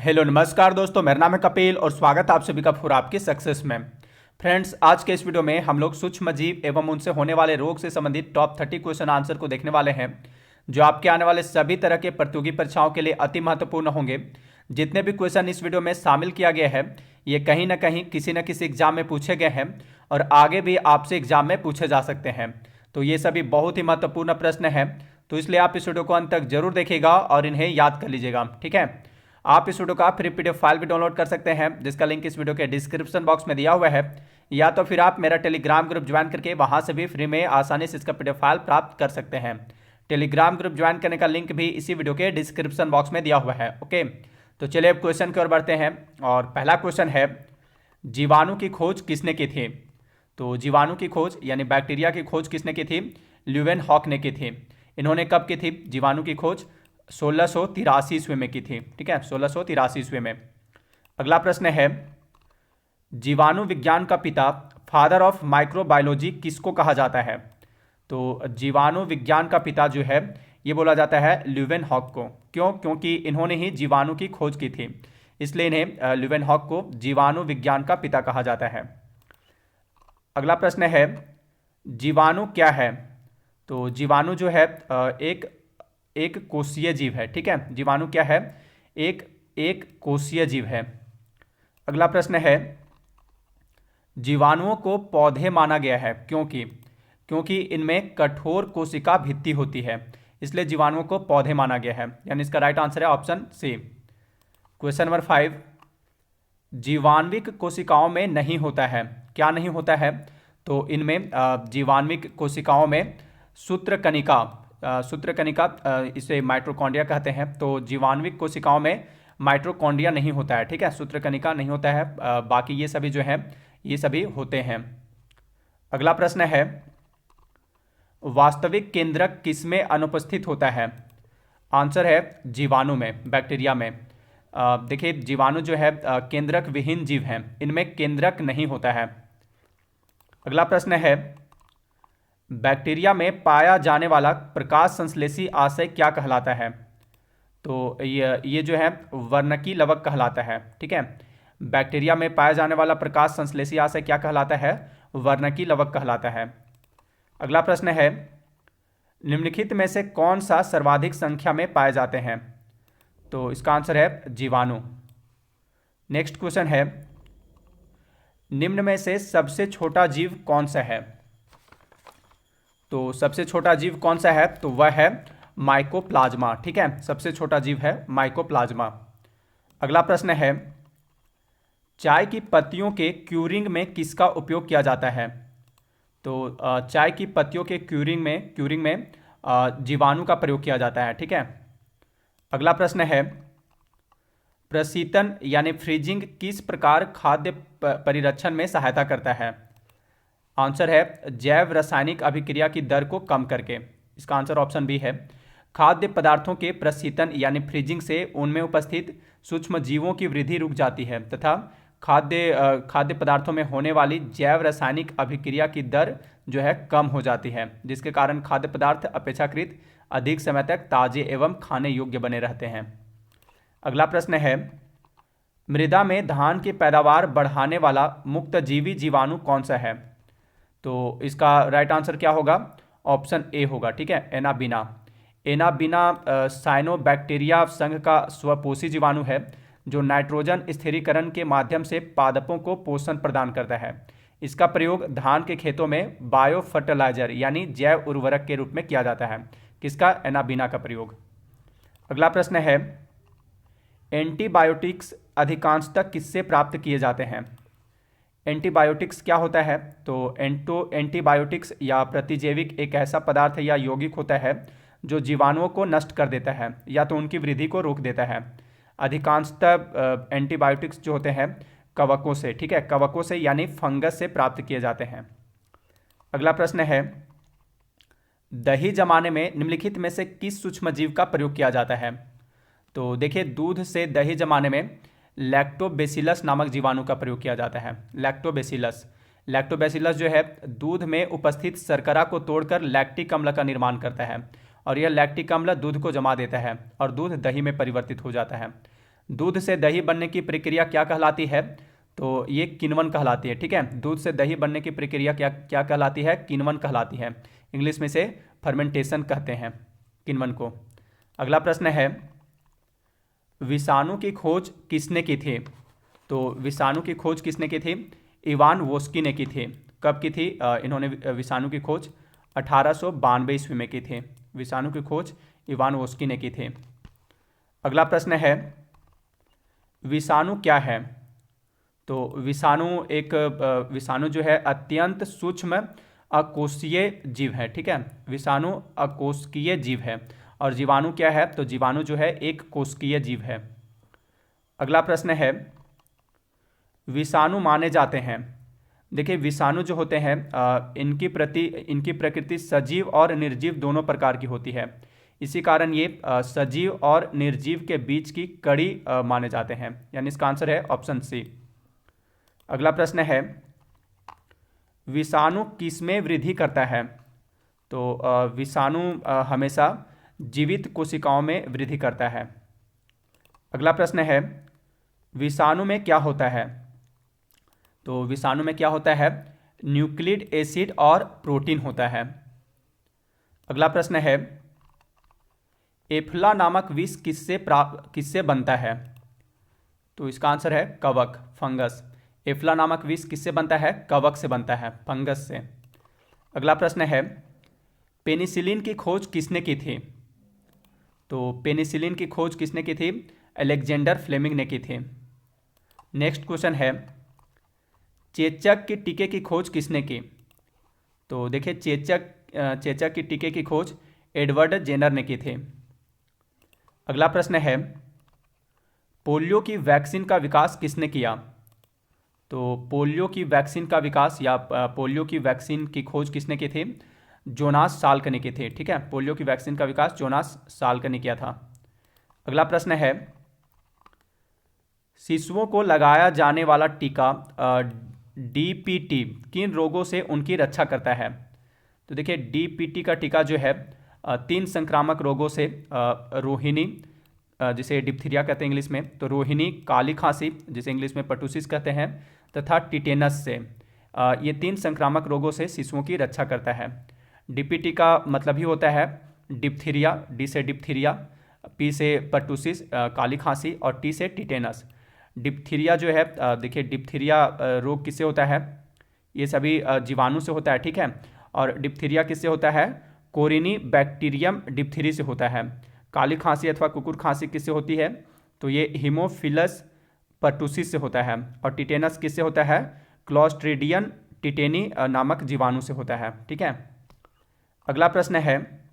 Hello नमस्कार दोस्तों, मेरा नाम है कपिल और स्वागत है आप सभी का फॉर आपकी सक्सेस में। फ्रेंड्स, आज के इस वीडियो में हम लोग सूक्ष्म जीव एवं उनसे होने वाले रोग से संबंधित टॉप 30 क्वेश्चन आंसर को देखने वाले हैं, जो आपके आने वाले सभी तरह के प्रतियोगी परीक्षाओं के लिए अति महत्वपूर्ण होंगे। जितने भी क्वेश्चन इस वीडियो में शामिल किया गया है, ये कहीं ना कहीं किसी न किसी एग्जाम में पूछे गए हैं और आगे भी आपसे एग्जाम में पूछे जा सकते हैं। तो ये सभी बहुत ही महत्वपूर्ण प्रश्न हैं, तो इसलिए आप इस वीडियो को अंत तक जरूर देखिएगा और इन्हें याद कर लीजिएगा। ठीक है, आप इस वीडियो का फ्री पीडीएफ फाइल भी डाउनलोड कर सकते हैं, जिसका लिंक इस वीडियो के डिस्क्रिप्शन बॉक्स में दिया हुआ है, या तो फिर आप मेरा टेलीग्राम ग्रुप ज्वाइन करके वहां से भी फ्री में आसानी से इसका पीडीएफ फाइल प्राप्त कर सकते हैं। टेलीग्राम ग्रुप ज्वाइन करने का लिंक भी इसी वीडियो के डिस्क्रिप्शन बॉक्स में दिया हुआ है। ओके, तो चलिए अब क्वेश्चन की ओर बढ़ते हैं। और पहला क्वेश्चन है, जीवाणु की खोज किसने की थी? तो जीवाणु की खोज यानी बैक्टीरिया की खोज किसने की थी? ल्यूवेनहॉक ने की थी। इन्होंने कब की थी जीवाणु की खोज? 1683 ईस्वी में की थी। ठीक है, 1683 ईस्वी में। अगला प्रश्न है, जीवाणु विज्ञान का पिता, फादर ऑफ माइक्रोबायोलॉजी किसको कहा जाता है? तो जीवाणु विज्ञान का पिता जो है ये बोला जाता है ल्यूवेनहॉक को। क्यों? क्योंकि इन्होंने ही जीवाणु की खोज की थी, इसलिए इन्हें ल्यूवेनहॉक को जीवाणु विज्ञान का पिता कहा जाता है। अगला प्रश्न है, जीवाणु क्या है? तो जीवाणु जो है एक कोशीय जीव है। ठीक है, जीवाणु क्या है? एक कोशीय जीव है। अगला प्रश्न है, जीवाणुओं को पौधे माना गया है क्योंकि इनमें कठोर कोशिका भित्ति होती है, इसलिए जीवाणुओं को पौधे माना गया है। यानी इसका राइट आंसर है ऑप्शन सी। क्वेश्चन नंबर 5, जीवाणुविक कोशिकाओं में नहीं होता है। क्या नहीं होता है? तो इनमें जीवाणुविक कोशिकाओं में सूत्रकणिका इसे माइटोकॉन्ड्रिया कहते हैं। तो जीवाणुविक कोशिकाओं में माइटोकॉन्ड्रिया नहीं होता है। ठीक है, सूत्रकणिका नहीं होता है, बाकी ये सभी जो है ये सभी होते हैं। अगला प्रश्न है, वास्तविक केंद्रक किसमें अनुपस्थित होता है? आंसर है जीवाणु में, बैक्टीरिया में। देखिए, जीवाणु जो है केंद्रक विहीन जीव हैं, इनमें केंद्रक नहीं होता है। अगला प्रश्न है, बैक्टीरिया में पाया जाने वाला प्रकाश संश्लेषी आशय क्या कहलाता है? तो ये जो है वर्णकी लवक कहलाता है। ठीक है, बैक्टीरिया में पाया जाने वाला प्रकाश संश्लेषी आशय क्या कहलाता है? वर्णकी लवक कहलाता है। अगला प्रश्न है, निम्नलिखित में से कौन सा सर्वाधिक संख्या में पाए जाते हैं? तो इसका आंसर है जीवाणु। नेक्स्ट क्वेश्चन है, निम्न में से सबसे छोटा जीव कौन सा है? तो सबसे छोटा जीव कौन सा है? तो वह है माइकोप्लाज्मा। ठीक है, सबसे छोटा जीव है माइकोप्लाज्मा। अगला प्रश्न है, चाय की पत्तियों के क्यूरिंग में किसका उपयोग किया जाता है? तो चाय की पत्तियों के क्यूरिंग में जीवाणु का प्रयोग किया जाता है। ठीक है। अगला प्रश्न है, प्रशीतन यानी फ्रीजिंग किस प्रकार खाद्य परिरक्षण में सहायता करता है? आंसर है जैव रासायनिक अभिक्रिया की दर को कम करके। इसका आंसर ऑप्शन बी है। खाद्य पदार्थों के प्रशीतन यानी फ्रीजिंग से उनमें उपस्थित सूक्ष्म जीवों की वृद्धि रुक जाती है तथा खाद्य पदार्थों में होने वाली जैव रासायनिक अभिक्रिया की दर जो है कम हो जाती है, जिसके कारण खाद्य पदार्थ अपेक्षाकृत अधिक समय तक ताजे एवं खाने योग्य बने रहते हैं। अगला प्रश्न है, मृदा में धान की पैदावार बढ़ाने वाला मुक्तजीवी जीवाणु कौन सा है? तो इसका राइट आंसर क्या होगा? ऑप्शन ए होगा। ठीक है, एनाबीना। एनाबीना साइनोबैक्टीरिया संघ का स्वपोषी जीवाणु है, जो नाइट्रोजन स्थिरीकरण के माध्यम से पादपों को पोषण प्रदान करता है। इसका प्रयोग धान के खेतों में बायो फर्टिलाइजर यानी जैव उर्वरक के रूप में किया जाता है। किसका? एनाबीना का प्रयोग। अगला प्रश्न है, एंटीबायोटिक्स अधिकांशतः किससे प्राप्त किए जाते हैं? एंटीबायोटिक्स क्या होता है? तो एंटीबायोटिक्स या प्रतिजैविक एक ऐसा पदार्थ या यौगिक होता है जो जीवाणुओं को नष्ट कर देता है या तो उनकी वृद्धि को रोक देता है। अधिकांशतः एंटीबायोटिक्स जो होते हैं कवकों से, ठीक है, कवकों से यानी फंगस से प्राप्त किए जाते हैं। अगला प्रश्न है, दही जमाने में निम्नलिखित में से किस सूक्ष्मजीव का प्रयोग किया जाता है? तो देखिए, दूध से दही जमाने में लैक्टोबैसिलस नामक जीवाणु का प्रयोग किया जाता है। लैक्टोबैसिलस जो है दूध में उपस्थित शर्करा को तोड़कर लैक्टिक अम्ल का निर्माण करता है और यह लैक्टिक अम्ल दूध को जमा देता है और दूध दही में परिवर्तित हो जाता है। दूध से दही बनने की प्रक्रिया क्या कहलाती है? तो ये किण्वन कहलाती है। ठीक है, दूध से दही बनने की प्रक्रिया क्या क्या कहलाती है? किण्वन कहलाती है। इंग्लिश में से फर्मेंटेशन कहते हैं किण्वन को। अगला प्रश्न है, विषाणु की खोज किसने की थी? तो विषाणु की खोज किसने की थी? इवान वोस्की ने की थी। कब की थी इन्होंने विषाणु की खोज? 1892 ईस्वी में की थी। विषाणु की खोज इवान वोस्की ने की थी। अगला प्रश्न है, विषाणु क्या है? तो विषाणु जो है अत्यंत सूक्ष्म अकोषीय जीव है। ठीक है, विषाणु अकोषकीय जीव है। और जीवाणु क्या है? तो जीवाणु जो है एक कोशिकीय जीव है। अगला प्रश्न है, विषाणु माने जाते हैं। देखिए, विषाणु जो होते हैं इनकी प्रकृति सजीव और निर्जीव दोनों प्रकार की होती है। इसी कारण ये सजीव और निर्जीव के बीच की कड़ी माने जाते हैं। यानी इसका आंसर है ऑप्शन सी। अगला प्रश्न है, विषाणु किसमें वृद्धि करता है? तो विषाणु हमेशा जीवित कोशिकाओं में वृद्धि करता है। अगला प्रश्न है, विषाणु में क्या होता है? तो विषाणु में क्या होता है? न्यूक्लिक एसिड और प्रोटीन होता है। अगला प्रश्न है, एफ्ला नामक विष किससे बनता है? तो इसका आंसर है कवक, फंगस। एफ्ला नामक विष किससे बनता है? कवक से बनता है, फंगस से। अगला प्रश्न है, पेनिसिलिन की खोज किसने की थी? तो पेनिसिलिन की खोज किसने की थी? अलेक्जेंडर फ्लेमिंग ने की थी। नेक्स्ट क्वेश्चन है, चेचक के टीके की खोज किसने की? तो देखिए, चेचक के टीके की खोज एडवर्ड जेनर ने की थी। अगला प्रश्न है, पोलियो की वैक्सीन का विकास किसने किया? तो पोलियो की वैक्सीन का विकास या पोलियो की वैक्सीन की खोज किसने की थी? जोनास साल्क ने की थी। ठीक है, पोलियो की वैक्सीन का विकास जोनास साल्क ने किया था। अगला प्रश्न है, शिशुओं को लगाया जाने वाला टीका डीपीटी किन रोगों से उनकी रक्षा करता है? तो देखिए, डीपीटी का टीका जो है 3 संक्रामक रोगों से, रोहिणी जिसे डिप्थीरिया कहते हैं इंग्लिश में, तो रोहिणी, काली खांसी जिसे इंग्लिश में पर्टुसिस कहते हैं, तथा टिटेनस से, ये 3 संक्रामक रोगों से शिशुओं की रक्षा करता है। डीपीटी का मतलब ही होता है डिप्थीरिया, डी से डिप्थीरिया, पी से पर्टुसिस काली खांसी और टी से टिटेनस। डिप्थीरिया जो है, देखिए डिप्थीरिया रोग किससे होता है? ये सभी जीवाणु से होता है। ठीक है, और डिप्थीरिया किससे होता है? कोरिनी बैक्टीरियम डिप्थीरी से होता है। काली खांसी अथवा कुकुर खांसी किससे होती है? तो ये हीमोफिलस पर्टुसिस से होता है। और टिटेनस किससे होता है? क्लॉस्ट्रीडियम टिटेनी नामक जीवाणु से होता है। ठीक है, अगला प्रश्न है,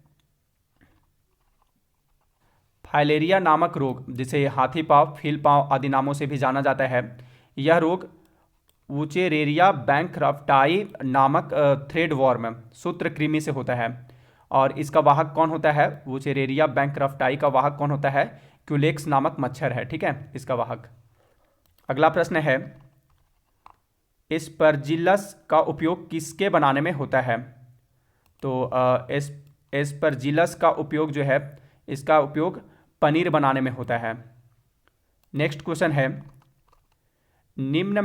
फाइलेरिया नामक रोग जिसे हाथी पाँव, फील पाँव आदि नामों से भी जाना जाता है, यह रोग वुचेरेरिया बैंकक्रफ्टाई नामक थ्रेडवॉर्म सूत्रकृमि से होता है। और इसका वाहक कौन होता है? वुचेरेरिया बैंकक्रफ्टाई का वाहक कौन होता है? क्यूलेक्स नामक मच्छर है। ठीक है, इसका वाहक। अगला प्रश्न है, एस्परजिलस का उपयोग किसके बनाने में होता है? तो एस्परजिलस का उपयोग जो है, इसका उपयोग पनीर बनाने में होता है। नेक्स्ट क्वेश्चन है, निम्न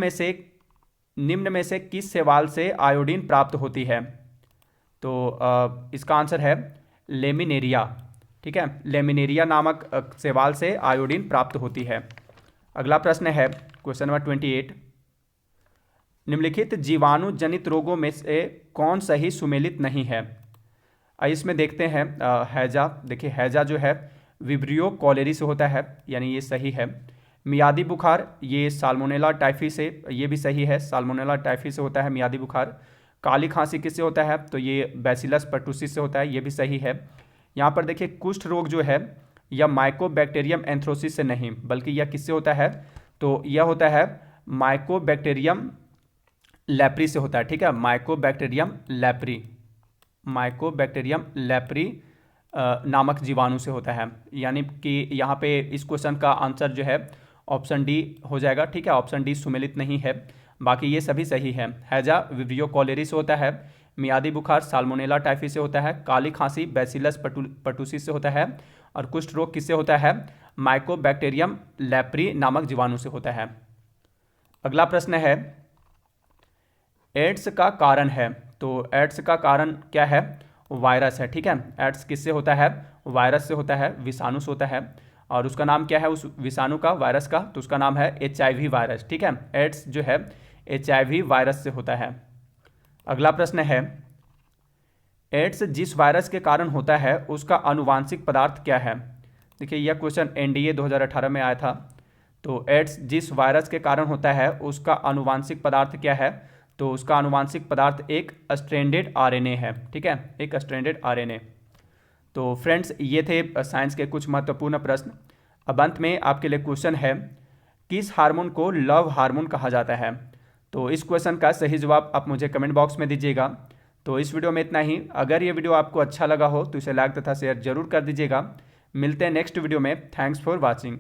में से किस शैवाल से आयोडीन प्राप्त होती है? तो इसका आंसर है लेमिनेरिया। ठीक है, लेमिनेरिया नामक शैवाल से आयोडीन प्राप्त होती है। अगला प्रश्न है क्वेश्चन नंबर 28, निम्नलिखित जीवाणु जनित रोगों में से कौन सही सुमेलित नहीं है? इसमें देखते हैं हैजा। देखिए, हैजा जो है विब्रियो कॉलेरी से होता है, यानी ये सही है। मियादी बुखार, ये साल्मोनेला टाइफी से, ये भी सही है, साल्मोनेला टाइफी से होता है मियादी बुखार। काली खांसी किससे होता है? तो ये बैसिलस पर्टुसिस से होता है, ये भी सही है। यहाँ पर देखिए, कुष्ठ रोग जो है यह माइकोबैक्टीरियम एंथ्रोसिस से नहीं, बल्कि यह किससे होता है? तो यह होता है माइकोबैक्टीरियम लैप्री से होता है। ठीक है, माइकोबैक्टीरियम लैप्री नामक जीवाणु से होता है। यानी कि यहाँ पे इस क्वेश्चन का आंसर जो है ऑप्शन डी हो जाएगा। ठीक है, ऑप्शन डी सुमेलित नहीं है, बाकी ये सभी सही है। हैजा विब्रियो कॉलेरी से होता है, मियादी बुखार साल्मोनेला टाइफी से होता है, काली खांसी बैसिलस पर्टुसिस से होता है, और कुष्ठ रोग किससे होता है? माइकोबैक्टीरियम लेप्री नामक जीवाणु से होता है। अगला प्रश्न है, एड्स का कारण है। तो एड्स का कारण क्या है? वायरस है। ठीक है, एड्स किससे होता है? वायरस से होता है, विषाणु से होता है। और उसका नाम क्या है उस विषाणु का, वायरस का? तो उसका नाम है HIV वायरस। ठीक है, एड्स जो है HIV वायरस से होता है। अगला प्रश्न है, एड्स जिस वायरस के कारण होता है उसका आनुवांशिक पदार्थ क्या है? देखिए यह क्वेश्चन NDA 2018 में आया था। तो एड्स जिस वायरस के कारण होता है उसका आनुवांशिक पदार्थ क्या है? तो उसका आनुवांशिक पदार्थ एक स्ट्रैंडेड RNA है। ठीक है, एक स्ट्रैंडेड RNA। तो फ्रेंड्स, ये थे साइंस के कुछ महत्वपूर्ण प्रश्न। अब अंत में आपके लिए क्वेश्चन है, किस हार्मोन को लव हार्मोन कहा जाता है? तो इस क्वेश्चन का सही जवाब आप मुझे कमेंट बॉक्स में दीजिएगा। तो इस वीडियो में इतना ही। अगर ये वीडियो आपको अच्छा लगा हो तो इसे लाइक तथा शेयर जरूर कर दीजिएगा। मिलते हैं नेक्स्ट वीडियो में। Thanks for watching.